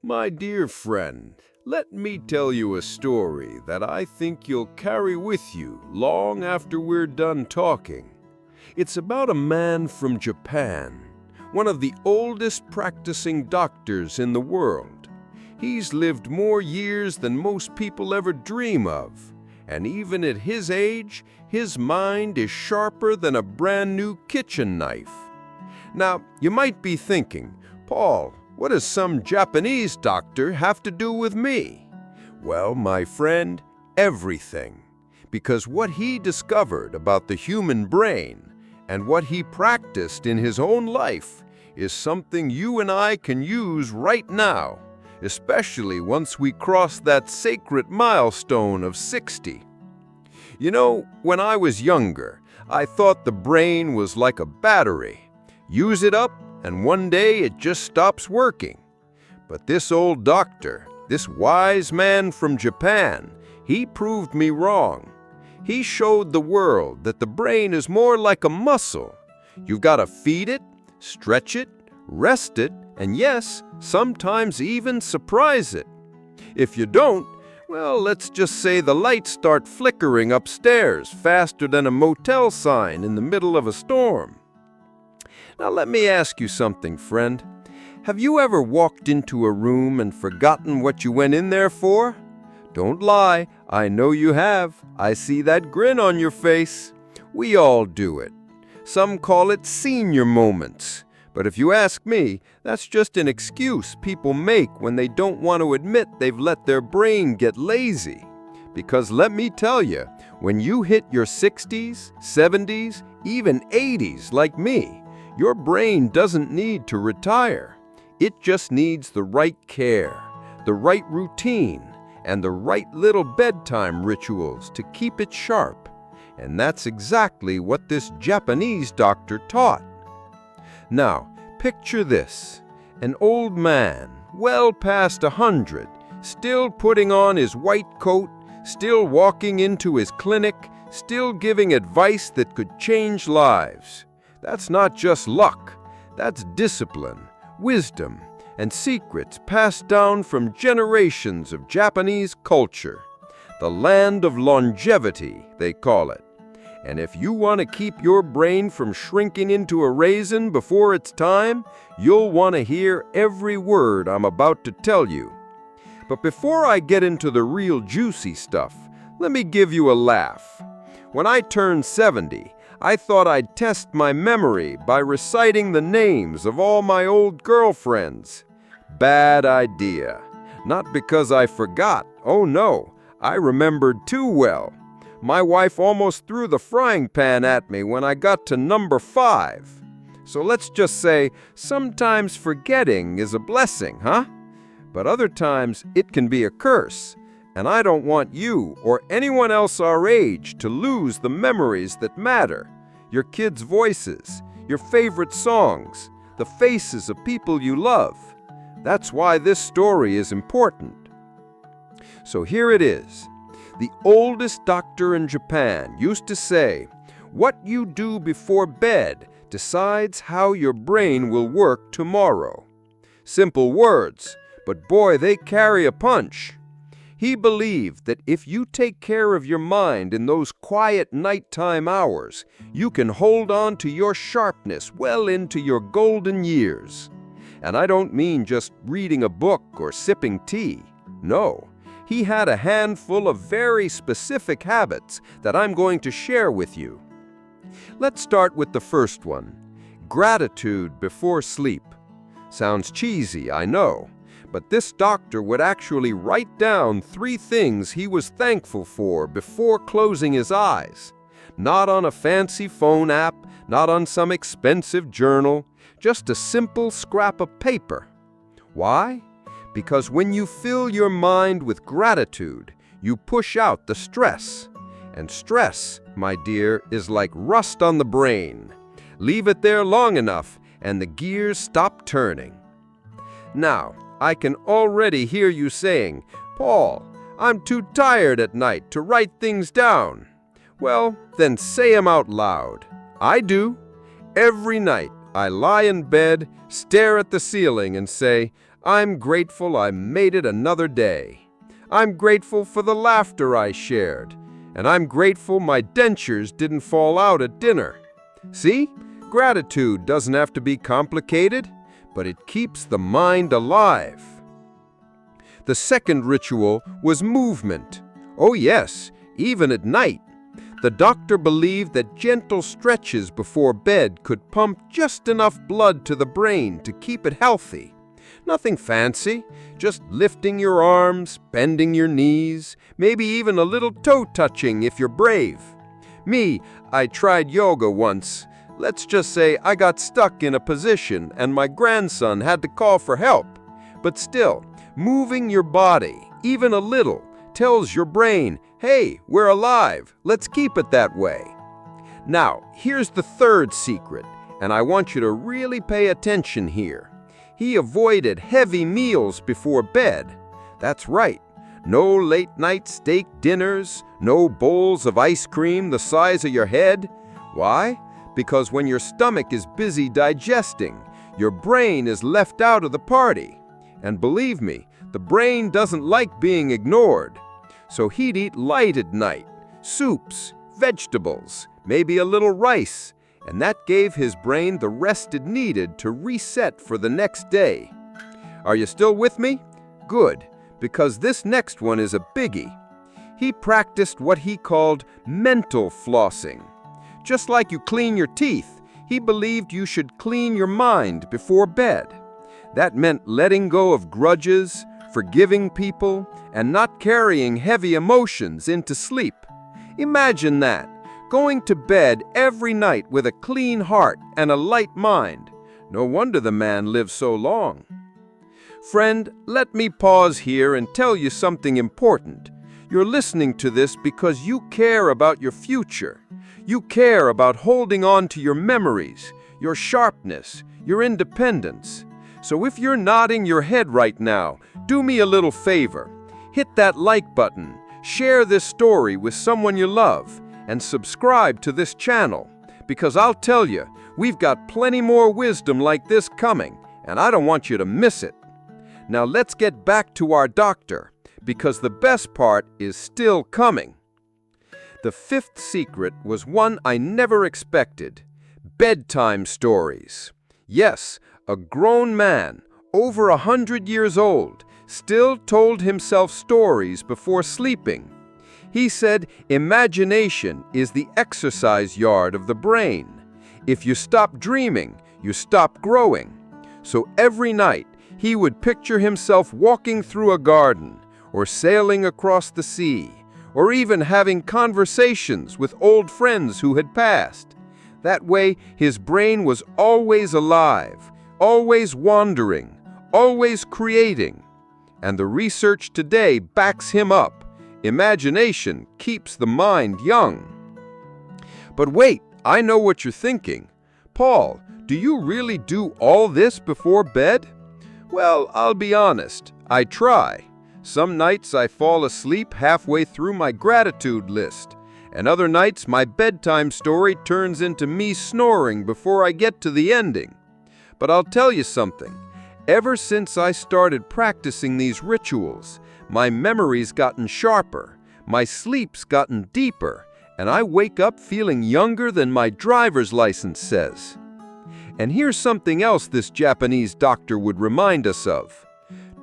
My dear friend, let me tell you a story that I think you'll carry with you long after we're done talking. It's about a man from Japan, one of the oldest practicing doctors in the world. He's lived more years than most people ever dream of, and even at his age, his mind is sharper than a brand new kitchen knife. Now, you might be thinking, Paul, what does some Japanese doctor have to do with me? Well, my friend, everything. Because what he discovered about the human brain and what he practiced in his own life is something you and I can use right now, especially once we cross that sacred milestone of 60. You know, when I was younger, I thought the brain was like a battery. Use it up, and one day it just stops working. But this old doctor, this wise man from Japan, he proved me wrong. He showed the world that the brain is more like a muscle. You've got to feed it, stretch it, rest it, and yes, sometimes even surprise it. If you don't, well, let's just say the lights start flickering upstairs faster than a motel sign in the middle of a storm. Now let me ask you something, friend. Have you ever walked into a room and forgotten what you went in there for? Don't lie, I know you have. I see that grin on your face. We all do it. Some call it senior moments. But if you ask me, that's just an excuse people make when they don't want to admit they've let their brain get lazy. Because let me tell you, when you hit your 60s, 70s, even 80s like me, your brain doesn't need to retire. It just needs the right care, the right routine, and the right little bedtime rituals to keep it sharp. And that's exactly what this Japanese doctor taught. Now, picture this. An old man, well past 100, still putting on his white coat, still walking into his clinic, still giving advice that could change lives. That's not just luck. That's discipline, wisdom, and secrets passed down from generations of Japanese culture. The land of longevity, they call it. And if you want to keep your brain from shrinking into a raisin before it's time, you'll want to hear every word I'm about to tell you. But before I get into the real juicy stuff, let me give you a laugh. When I turned 70, I thought I'd test my memory by reciting the names of all my old girlfriends. Bad idea. Not because I forgot. Oh no, I remembered too well. My wife almost threw the frying pan at me when I got to number 5. So let's just say, sometimes forgetting is a blessing, huh? But other times it can be a curse. And I don't want you or anyone else our age to lose the memories that matter. Your kids' voices, your favorite songs, the faces of people you love. That's why this story is important. So here it is. The oldest doctor in Japan used to say, "What you do before bed decides how your brain will work tomorrow." Simple words, but boy, they carry a punch. He believed that if you take care of your mind in those quiet nighttime hours, you can hold on to your sharpness well into your golden years. And I don't mean just reading a book or sipping tea. No, he had a handful of very specific habits that I'm going to share with you. Let's start with the first one. Gratitude before sleep. Sounds cheesy, I know. But this doctor would actually write down 3 things he was thankful for before closing his eyes. Not on a fancy phone app, not on some expensive journal, just a simple scrap of paper. Why? Because when you fill your mind with gratitude, you push out the stress. And stress, my dear, is like rust on the brain. Leave it there long enough, and the gears stop turning. Now, I can already hear you saying, "Paul, I'm too tired at night to write things down." Well, then say 'em out loud. I do. Every night, I lie in bed, stare at the ceiling, and say, I'm grateful I made it another day. I'm grateful for the laughter I shared. And I'm grateful my dentures didn't fall out at dinner. See? Gratitude doesn't have to be complicated, but it keeps the mind alive. The second ritual was movement. Oh yes, even at night. The doctor believed that gentle stretches before bed could pump just enough blood to the brain to keep it healthy. Nothing fancy, just lifting your arms, bending your knees, maybe even a little toe touching if you're brave. Me, I tried yoga once. Let's just say I got stuck in a position and my grandson had to call for help. But still, moving your body, even a little, tells your brain, hey, we're alive, let's keep it that way. Now, here's the third secret, and I want you to really pay attention here. He avoided heavy meals before bed. That's right, no late-night steak dinners, no bowls of ice cream the size of your head. Why? Because when your stomach is busy digesting, your brain is left out of the party. And believe me, the brain doesn't like being ignored. So he'd eat light at night, soups, vegetables, maybe a little rice, and that gave his brain the rest it needed to reset for the next day. Are you still with me? Good, because this next one is a biggie. He practiced what he called mental flossing. Just like you clean your teeth, he believed you should clean your mind before bed. That meant letting go of grudges, forgiving people, and not carrying heavy emotions into sleep. Imagine that, going to bed every night with a clean heart and a light mind. No wonder the man lived so long. Friend, let me pause here and tell you something important. You're listening to this because you care about your future. You care about holding on to your memories, your sharpness, your independence. So if you're nodding your head right now, do me a little favor. Hit that like button, share this story with someone you love, and subscribe to this channel. Because I'll tell you, we've got plenty more wisdom like this coming, and I don't want you to miss it. Now let's get back to our doctor, because the best part is still coming. The fifth secret was one I never expected: bedtime stories. Yes, a grown man, over 100 years old, still told himself stories before sleeping. He said imagination is the exercise yard of the brain. If you stop dreaming, you stop growing. So every night, he would picture himself walking through a garden, or sailing across the sea, or even having conversations with old friends who had passed. That way, his brain was always alive, always wandering, always creating. And the research today backs him up. Imagination keeps the mind young. But wait, I know what you're thinking. Paul, do you really do all this before bed? Well, I'll be honest, I try. Some nights I fall asleep halfway through my gratitude list, and other nights my bedtime story turns into me snoring before I get to the ending. But I'll tell you something. Ever since I started practicing these rituals, my memory's gotten sharper, my sleep's gotten deeper, and I wake up feeling younger than my driver's license says. And here's something else this Japanese doctor would remind us of.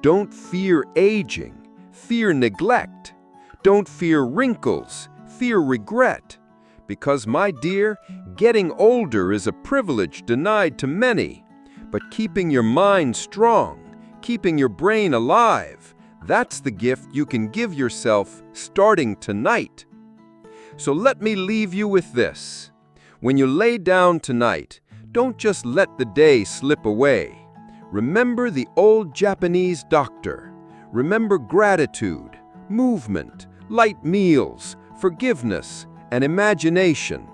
Don't fear aging, fear neglect. Don't fear wrinkles, fear regret. Because, my dear, getting older is a privilege denied to many. But keeping your mind strong, keeping your brain alive, that's the gift you can give yourself starting tonight. So let me leave you with this. When you lay down tonight, don't just let the day slip away. Remember the old Japanese doctor. Remember gratitude, movement, light meals, forgiveness, and imagination.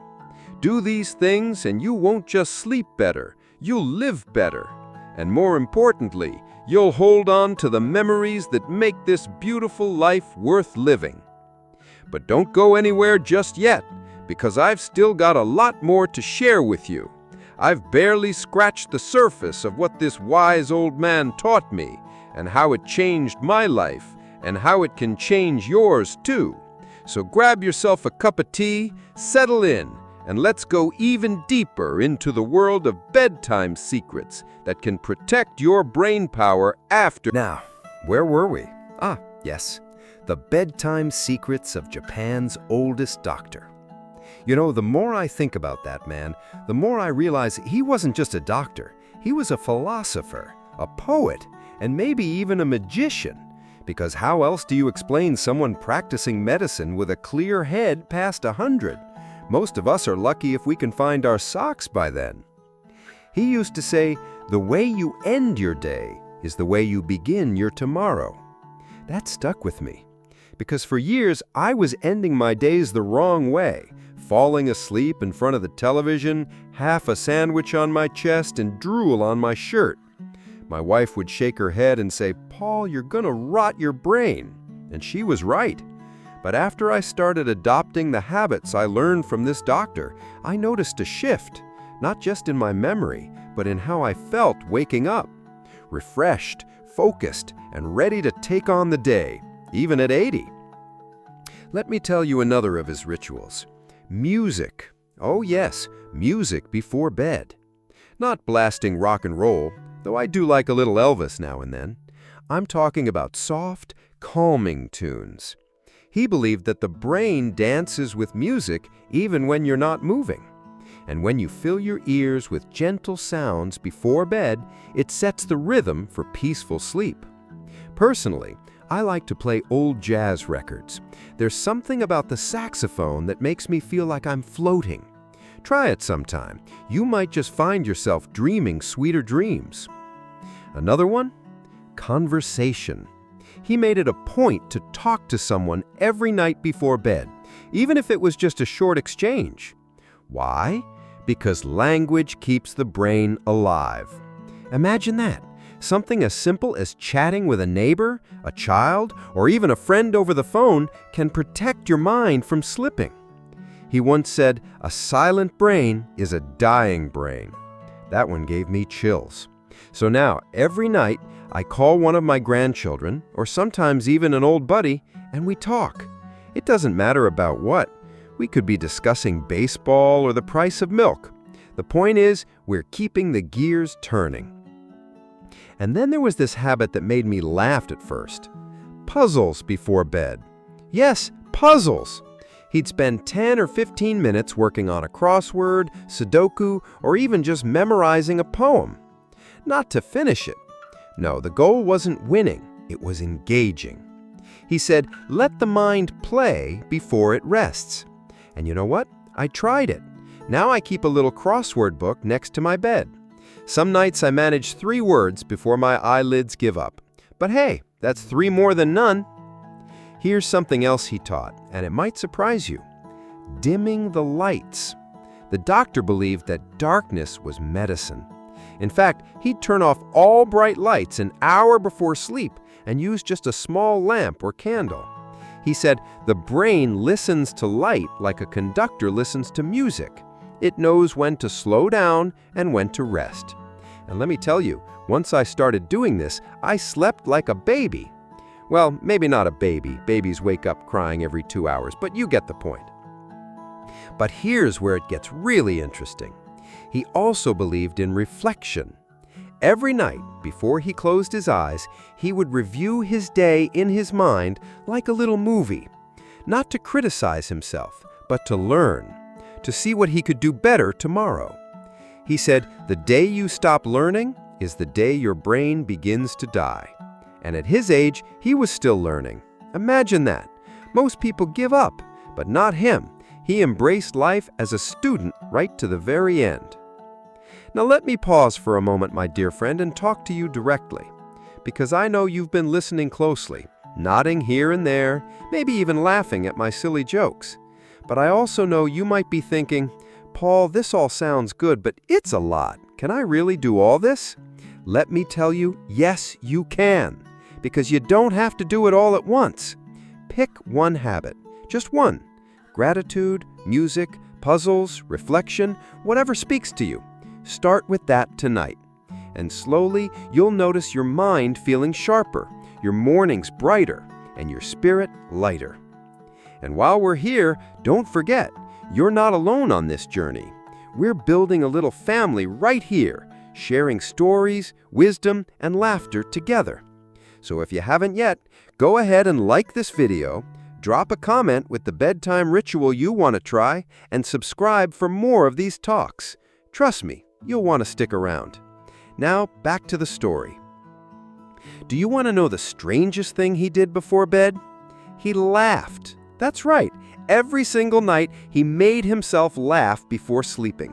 Do these things and you won't just sleep better, you'll live better. And more importantly, you'll hold on to the memories that make this beautiful life worth living. But don't go anywhere just yet, because I've still got a lot more to share with you. I've barely scratched the surface of what this wise old man taught me, and how it changed my life, and how it can change yours too. So grab yourself a cup of tea, settle in, and let's go even deeper into the world of bedtime secrets that can protect your brain power after. Now, where were we? Yes, the bedtime secrets of Japan's oldest doctor. You know, the more I think about that man, the more I realize he wasn't just a doctor. He was a philosopher, a poet, and maybe even a magician. Because how else do you explain someone practicing medicine with a clear head past 100? Most of us are lucky if we can find our socks by then. He used to say, "The way you end your day is the way you begin your tomorrow." That stuck with me, because for years I was ending my days the wrong way, falling asleep in front of the television, half a sandwich on my chest and drool on my shirt. My wife would shake her head and say, "Paul, you're gonna rot your brain." And she was right. But after I started adopting the habits I learned from this doctor, I noticed a shift, not just in my memory, but in how I felt waking up. Refreshed, focused, and ready to take on the day, even at 80. Let me tell you another of his rituals. Music. Oh yes, music before bed. Not blasting rock and roll, though I do like a little Elvis now and then. I'm talking about soft, calming tunes. He believed that the brain dances with music even when you're not moving. And when you fill your ears with gentle sounds before bed, it sets the rhythm for peaceful sleep. Personally, I like to play old jazz records. There's something about the saxophone that makes me feel like I'm floating. Try it sometime. You might just find yourself dreaming sweeter dreams. Another one? Conversation. He made it a point to talk to someone every night before bed, even if it was just a short exchange. Why? Because language keeps the brain alive. Imagine that. Something as simple as chatting with a neighbor, a child, or even a friend over the phone can protect your mind from slipping. He once said, "A silent brain is a dying brain." That one gave me chills. So now, every night, I call one of my grandchildren, or sometimes even an old buddy, and we talk. It doesn't matter about what. We could be discussing baseball or the price of milk. The point is, we're keeping the gears turning. And then there was this habit that made me laugh at first. Puzzles before bed. Yes, puzzles. He'd spend 10 or 15 minutes working on a crossword, Sudoku, or even just memorizing a poem. Not to finish it. No, the goal wasn't winning, it was engaging. He said, "Let the mind play before it rests." And you know what? I tried it. Now I keep a little crossword book next to my bed. Some nights I manage 3 words before my eyelids give up. But hey, that's 3 more than none. Here's something else he taught, and it might surprise you. Dimming the lights. The doctor believed that darkness was medicine. In fact, he'd turn off all bright lights an hour before sleep and use just a small lamp or candle. He said, the brain listens to light like a conductor listens to music. It knows when to slow down and when to rest. And let me tell you, once I started doing this, I slept like a baby. Well, maybe not a baby. Babies wake up crying every 2 hours, but you get the point. But here's where it gets really interesting. He also believed in reflection. Every night, before he closed his eyes, he would review his day in his mind like a little movie. Not to criticize himself, but to learn, to see what he could do better tomorrow. He said, the day you stop learning is the day your brain begins to die. And at his age, he was still learning. Imagine that. Most people give up, but not him. He embraced life as a student right to the very end. Now let me pause for a moment, my dear friend, and talk to you directly, because I know you've been listening closely, nodding here and there, maybe even laughing at my silly jokes. But I also know you might be thinking, Paul, this all sounds good, but it's a lot. Can I really do all this? Let me tell you, yes, you can, because you don't have to do it all at once. Pick one habit, just one. Gratitude, music, puzzles, reflection, whatever speaks to you. Start with that tonight. And slowly, you'll notice your mind feeling sharper, your mornings brighter, and your spirit lighter. And while we're here, don't forget, you're not alone on this journey. We're building a little family right here, sharing stories, wisdom, and laughter together. So if you haven't yet, go ahead and like this video, drop a comment with the bedtime ritual you want to try, and subscribe for more of these talks. Trust me, you'll want to stick around. Now, back to the story. Do you want to know the strangest thing he did before bed? He laughed. That's right. Every single night, he made himself laugh before sleeping.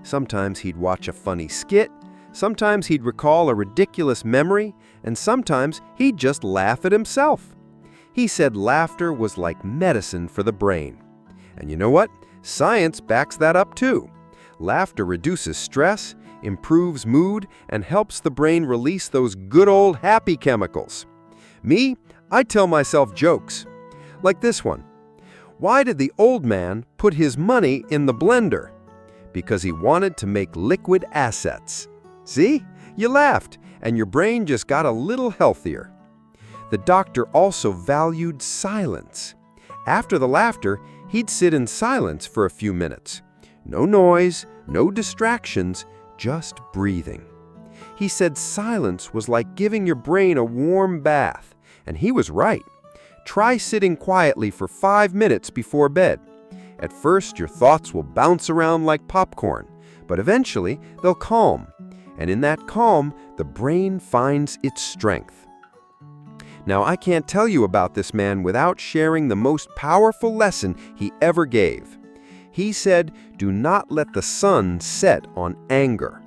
Sometimes he'd watch a funny skit, sometimes he'd recall a ridiculous memory, and sometimes he'd just laugh at himself. He said laughter was like medicine for the brain. And you know what? Science backs that up too. Laughter reduces stress, improves mood, and helps the brain release those good old happy chemicals. Me, I tell myself jokes. Like this one. Why did the old man put his money in the blender? Because he wanted to make liquid assets. See? You laughed, and your brain just got a little healthier. The doctor also valued silence. After the laughter, he'd sit in silence for a few minutes. No noise, no distractions, just breathing. He said silence was like giving your brain a warm bath, and he was right. Try sitting quietly for 5 minutes before bed. At first, your thoughts will bounce around like popcorn, but eventually they'll calm. And in that calm, the brain finds its strength. Now, I can't tell you about this man without sharing the most powerful lesson he ever gave. He said, do not let the sun set on anger.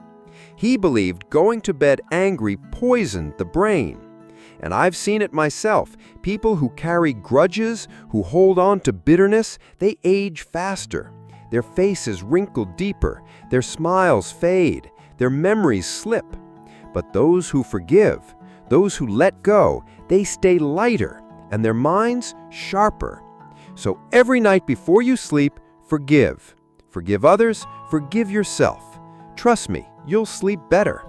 He believed going to bed angry poisoned the brain. And I've seen it myself. People who carry grudges, who hold on to bitterness, they age faster. Their faces wrinkle deeper, their smiles fade, their memories slip. But those who forgive, those who let go, they stay lighter and their minds sharper. So every night before you sleep, forgive. Forgive others, forgive yourself. Trust me, you'll sleep better.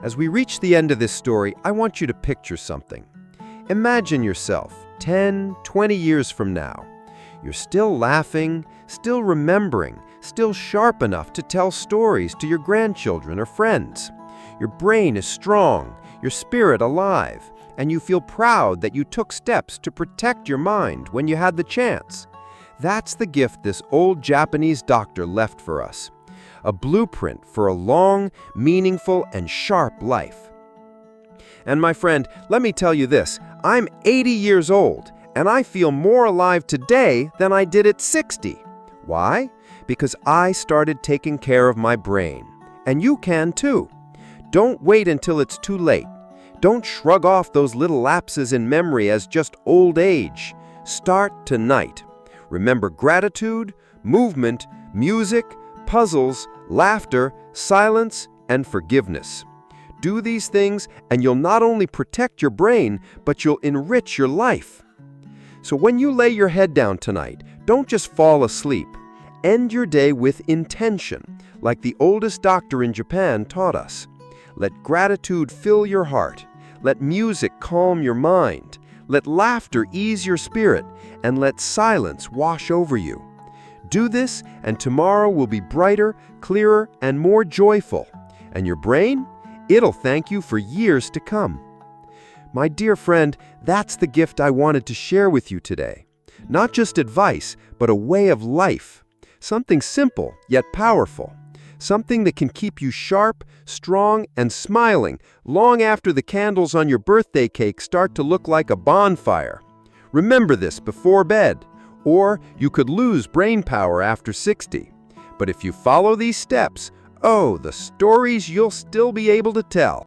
As we reach the end of this story, I want you to picture something. Imagine yourself 10, 20 years from now. You're still laughing, still remembering, still sharp enough to tell stories to your grandchildren or friends. Your brain is strong, your spirit alive, and you feel proud that you took steps to protect your mind when you had the chance. That's the gift this old Japanese doctor left for us. A blueprint for a long, meaningful, and sharp life. And my friend, let me tell you this, I'm 80 years old, and I feel more alive today than I did at 60. Why? Because I started taking care of my brain. And you can too. Don't wait until it's too late. Don't shrug off those little lapses in memory as just old age. Start tonight. Remember gratitude, movement, music, puzzles, laughter, silence, and forgiveness. Do these things and you'll not only protect your brain, but you'll enrich your life. So when you lay your head down tonight, don't just fall asleep. End your day with intention, like the oldest doctor in Japan taught us. Let gratitude fill your heart. Let music calm your mind. Let laughter ease your spirit, and let silence wash over you. Do this, and tomorrow will be brighter, clearer, and more joyful. And your brain? It'll thank you for years to come. My dear friend, that's the gift I wanted to share with you today. Not just advice, but a way of life. Something simple, yet powerful. Something that can keep you sharp, strong, and smiling long after the candles on your birthday cake start to look like a bonfire. Remember this before bed. Or you could lose brain power after 60. But if you follow these steps, oh, the stories you'll still be able to tell.